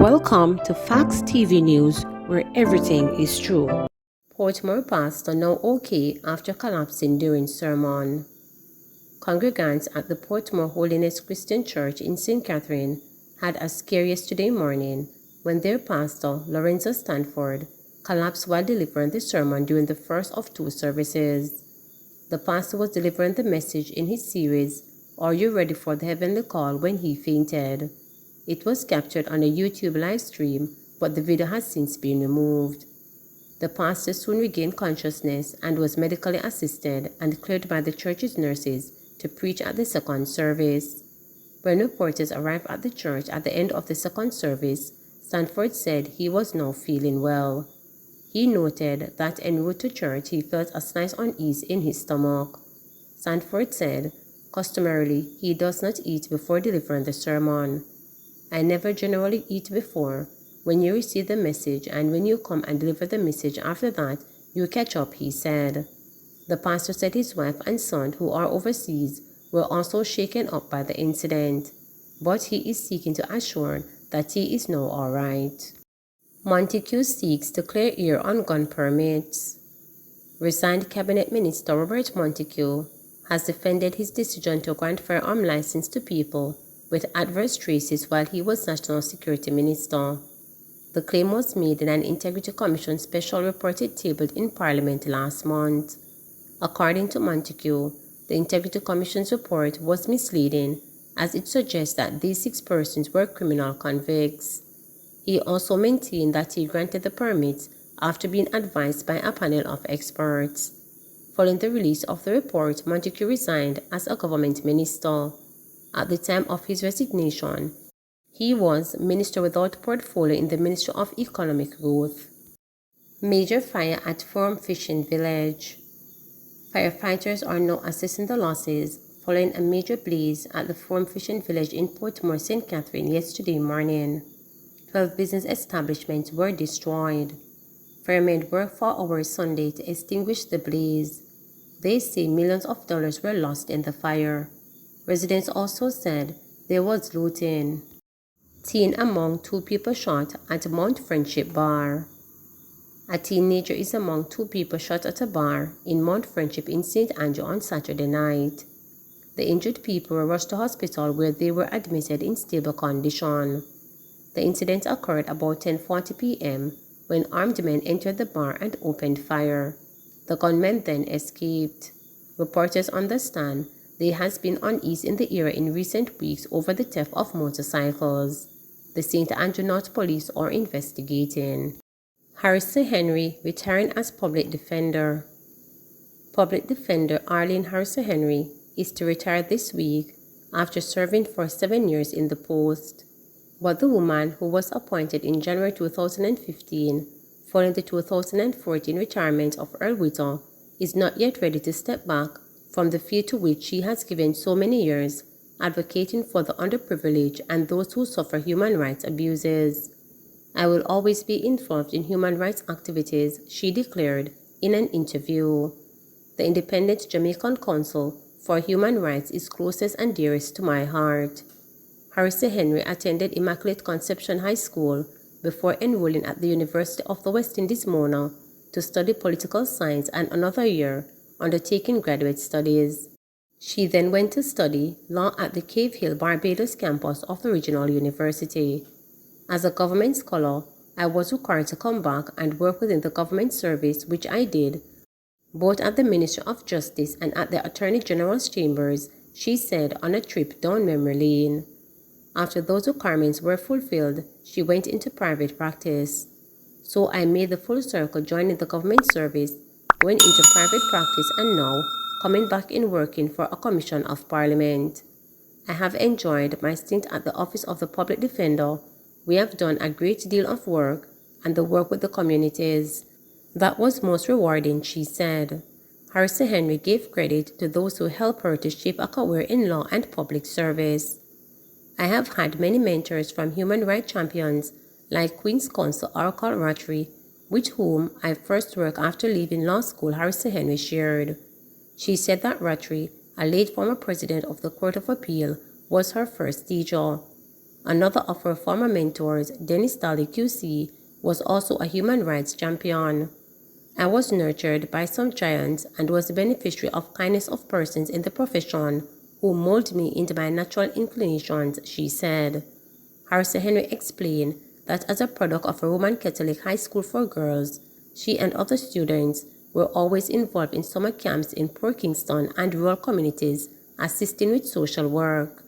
Welcome to Facts TV News, where everything is true. Portmore pastor now okay after collapsing during sermon. Congregants at the Portmore Holiness Christian Church in St. Catherine had a scare yesterday morning when their pastor, Lorenzo Stanford, collapsed while delivering the sermon during the first of two services. The pastor was delivering the message in his series, "Are You Ready for the Heavenly Call?" when he fainted. It was captured on a YouTube live stream, but the video has since been removed. The pastor soon regained consciousness and was medically assisted and cleared by the church's nurses to preach at the second service. When reporters arrived at the church at the end of the second service, Stanford said he was now feeling well. He noted that en route to church he felt a slight unease in his stomach. Stanford said, "Customarily, he does not eat before delivering the sermon. I never generally eat before. When you receive the message and when you come and deliver the message after that, you catch up," he said. The pastor said his wife and son, who are overseas, were also shaken up by the incident, but he is seeking to assure that he is now all right. Montague seeks to clear air on gun permits. Resigned Cabinet Minister Robert Montague has defended his decision to grant firearm license to people with adverse traces while he was National Security Minister. The claim was made in an Integrity Commission special report tabled in Parliament last month. According to Montague, the Integrity Commission's report was misleading as it suggests that these 6 persons were criminal convicts. He also maintained that he granted the permits after being advised by a panel of experts. Following the release of the report, Montague resigned as a government minister. At the time of his resignation, he was minister without portfolio in the Ministry of Economic Growth. Major fire at Firearm Fishing Village. Firefighters are now assessing the losses following a major blaze at the Firearm Fishing Village in Portmore, St. Catherine yesterday morning. 12 business establishments were destroyed. Firemen worked for hours Sunday to extinguish the blaze. They say millions of dollars were lost in the fire. Residents also said there was looting. Teen among 2 people shot at Mount Friendship Bar. A teenager is among 2 people shot at a bar in Mount Friendship in St. Andrew on Saturday night. The injured people were rushed to hospital where they were admitted in stable condition. The incident occurred about 10:40 p.m. when armed men entered the bar and opened fire. The gunmen then escaped. Reporters understand there has been unease in the area in recent weeks over the theft of motorcycles. The St. Andrew North Police are investigating. Harrison Henry retiring as public defender. Public defender Arlene Harrison Henry is to retire this week after serving for 7 years in the post. But the woman, who was appointed in January 2015 following the 2014 retirement of Earl Whittle, is not yet ready to step back from the field to which she has given so many years, advocating for the underprivileged and those who suffer human rights abuses. "I will always be involved in human rights activities," she declared in an interview. "The Independent Jamaican Council for Human Rights is closest and dearest to my heart." Harrison Henry attended Immaculate Conception High School before enrolling at the University of the West Indies, Mona, to study political science and another year undertaking graduate studies. She then went to study law at the Cave Hill, Barbados campus of the regional university. "As a government scholar, I was required to come back and work within the government service, which I did, both at the Ministry of Justice and at the Attorney General's chambers," she said on a trip down memory lane. After those requirements were fulfilled, she went into private practice. "So I made the full circle, joining the government service, went into private practice, and now coming back in working for a commission of Parliament. I have enjoyed my stint at the Office of the Public Defender. We have done a great deal of work, and the work with the communities. That was most rewarding," she said. Harrison Henry gave credit to those who helped her to shape a career in law and public service. "I have had many mentors from human rights champions like Queen's Counsel Oracle Rattray, with whom I first worked after leaving law school," Harrison Henry shared. She said that Rattray, a late former president of the Court of Appeal, was her first teacher. Another of her former mentors, Dennis Daly QC, was also a human rights champion. I was nurtured by some giants and was the beneficiary of kindness of persons in the profession who molded me into my natural inclinations, she said. Harrison Henry explained that as a product of a Roman Catholic high school for girls, she and other students were always involved in summer camps in poor Kingston and rural communities, assisting with social work.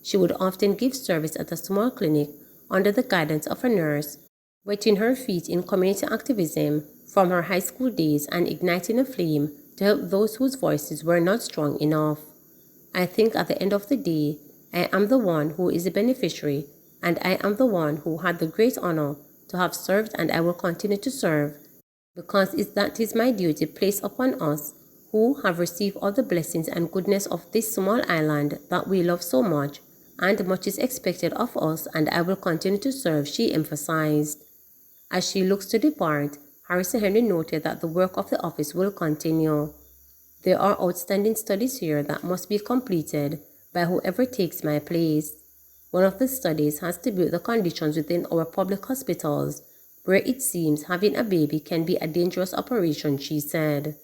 She would often give service at a small clinic under the guidance of a nurse, wetting her feet in community activism from her high school days and igniting a flame to help those whose voices were not strong enough. I think at the end of the day, I am the one who is the beneficiary, and I am the one who had the great honor to have served, and I will continue to serve, because that is my duty placed upon us who have received all the blessings and goodness of this small island that we love so much, and much is expected of us, and I will continue to serve, she emphasized. As she looks to depart, Harrison Henry noted that the work of the office will continue. There are outstanding studies here that must be completed by whoever takes my place. One of the studies has to do with the conditions within our public hospitals, where it seems having a baby can be a dangerous operation, she said.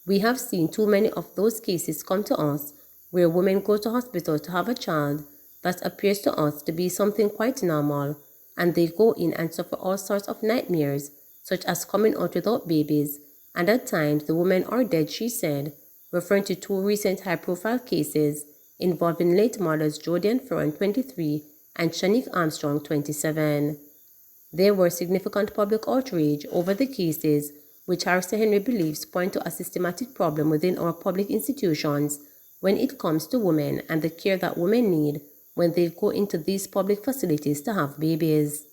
We have seen too many of those cases come to us, where women go to hospital to have a child that appears to us to be something quite normal, and they go in and suffer all sorts of nightmares, such as coming out without babies, and at times the women are dead, she said, referring to two recent high-profile cases involving late mothers Jodian Ferron, 23, and Shanique Armstrong, 27. There were significant public outrage over the cases, which Harrison Henry believes point to a systematic problem within our public institutions when it comes to women and the care that women need when they go into these public facilities to have babies.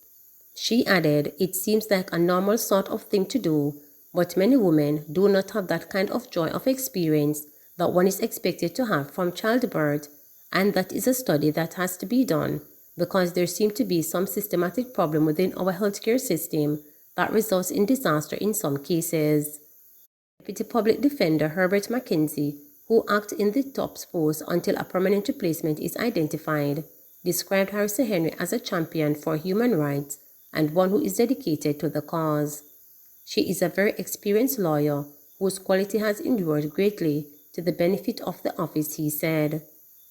She added, it seems like a normal sort of thing to do, but many women do not have that kind of joy of experience that one is expected to have from childbirth, and that is a study that has to be done because there seems to be some systematic problem within our healthcare system that results in disaster in some cases. Deputy Public Defender Herbert McKenzie, who acted in the top post until a permanent replacement is identified, described Harrison Henry as a champion for human rights and one who is dedicated to the cause. She is a very experienced lawyer whose quality has endured greatly to the benefit of the office, he said.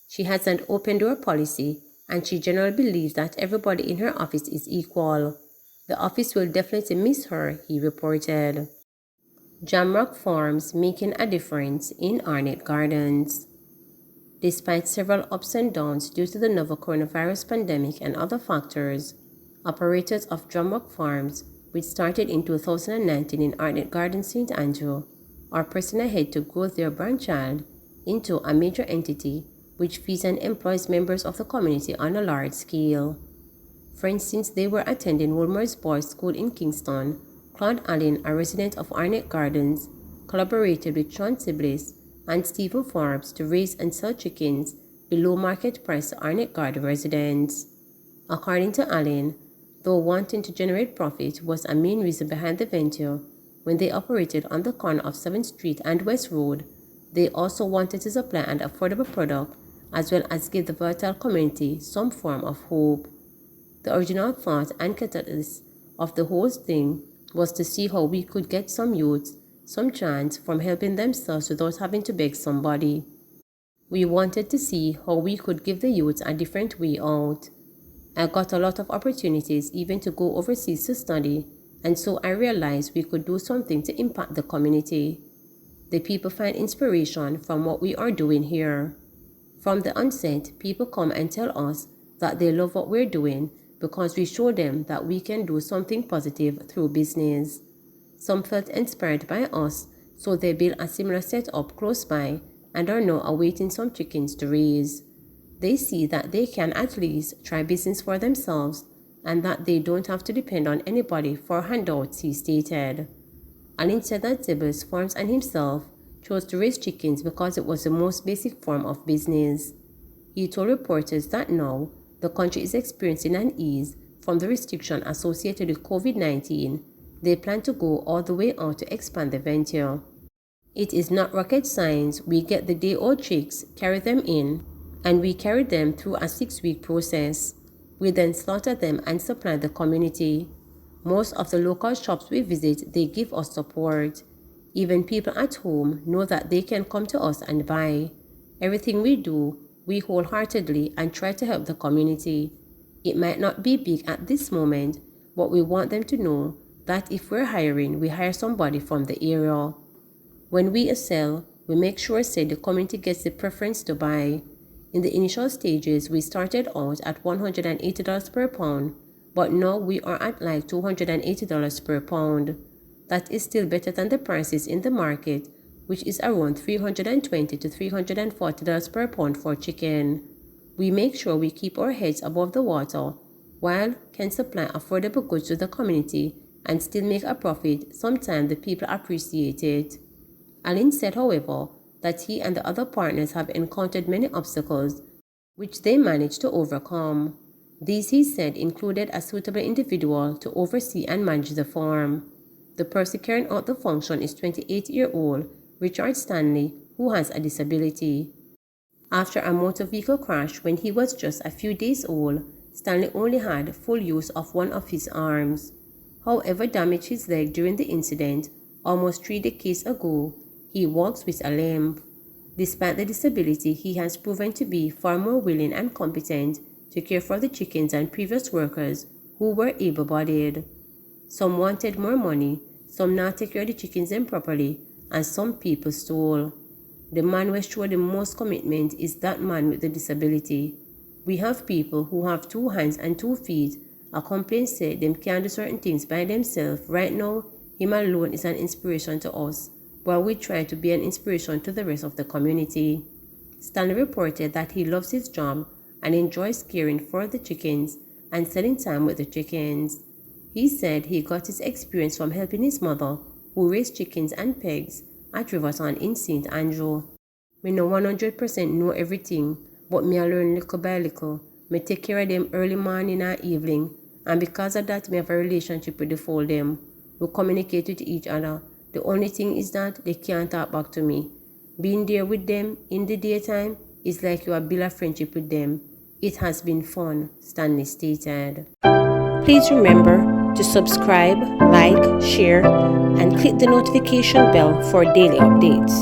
She has an open-door policy, and she generally believes that everybody in her office is equal. The office will definitely miss her, he reported. Jamrock Farms making a difference in Arnett Gardens. Despite several ups and downs due to the novel coronavirus pandemic and other factors, operators of Jamrock Farms, which started in 2019 in Arnett Gardens, St. Andrew, are pressing ahead to grow their brainchild into a major entity which feeds and employs members of the community on a large scale. For instance, they were attending Woolmer's Boys School in Kingston. Claude Allen, a resident of Arnett Gardens, collaborated with Sean Siblis and Stephen Forbes to raise and sell chickens below market price to Arnett Garden residents. According to Allen, though wanting to generate profit was a main reason behind the venture, when they operated on the corner of 7th Street and West Road, they also wanted to supply an affordable product as well as give the volatile community some form of hope. The original thought and catalyst of the whole thing was to see how we could get some youths some chance from helping themselves without having to beg somebody. We wanted to see how we could give the youths a different way out. I got a lot of opportunities even to go overseas to study, and so I realized we could do something to impact the community. The people find inspiration from what we are doing here. From the onset, people come and tell us that they love what we're doing because we show them that we can do something positive through business. Some felt inspired by us, so they built a similar setup close by and are now awaiting some chickens to raise. They see that they can at least try business for themselves and that they don't have to depend on anybody for handouts, he stated. Allen said that Zibbles Farms and himself chose to raise chickens because it was the most basic form of business. He told reporters that now the country is experiencing an ease from the restriction associated with COVID-19. They plan to go all the way out to expand the venture. It is not rocket science. We get the day-old chicks, carry them in, and we carry them through a 6-week process. We then slaughter them and supply the community. Most of the local shops we visit, they give us support. Even people at home know that they can come to us and buy. Everything we do, we wholeheartedly and try to help the community. It might not be big at this moment, but we want them to know that if we're hiring, we hire somebody from the area. When we sell, we make sure the community gets the preference to buy. In the initial stages, we started out at $180 per pound, but now we are at like $280 per pound. That is still better than the prices in the market, which is around $320 to $340 per pound for chicken. We make sure we keep our heads above the water while can supply affordable goods to the community and still make a profit. Sometimes the people appreciate it. Alin said, however, that he and the other partners have encountered many obstacles, which they managed to overcome. These, he said, included a suitable individual to oversee and manage the farm. The person carrying out the function is 28-year-old Richard Stanley, who has a disability. After a motor vehicle crash when he was just a few days old, Stanley only had full use of one of his arms. However, damaged his leg during the incident almost 3 decades ago, he walks with a limp. Despite the disability, he has proven to be far more willing and competent to care for the chickens than previous workers who were able-bodied. Some wanted more money, some not take care of the chickens improperly, and some people stole. The man who showed the most commitment is that man with the disability. We have people who have 2 hands and 2 feet. A complaint said them can't do certain things by themselves. Right now, him alone is an inspiration to us, while we try to be an inspiration to the rest of the community. Stanley reported that he loves his job and enjoys caring for the chickens and spending time with the chickens. He said he got his experience from helping his mother, who raised chickens and pigs at Riverton in St. Andrew. Me no 100% know everything, but me I learn little by little. Me take care of them early morning and evening, and because of that, me have a relationship with the fowl them. We communicate with each other. The only thing is that they can't talk back to me. Being there with them in the daytime is like you build a friendship with them. It has been fun, Stanley stated. Please remember to subscribe, like, share, and click the notification bell for daily updates.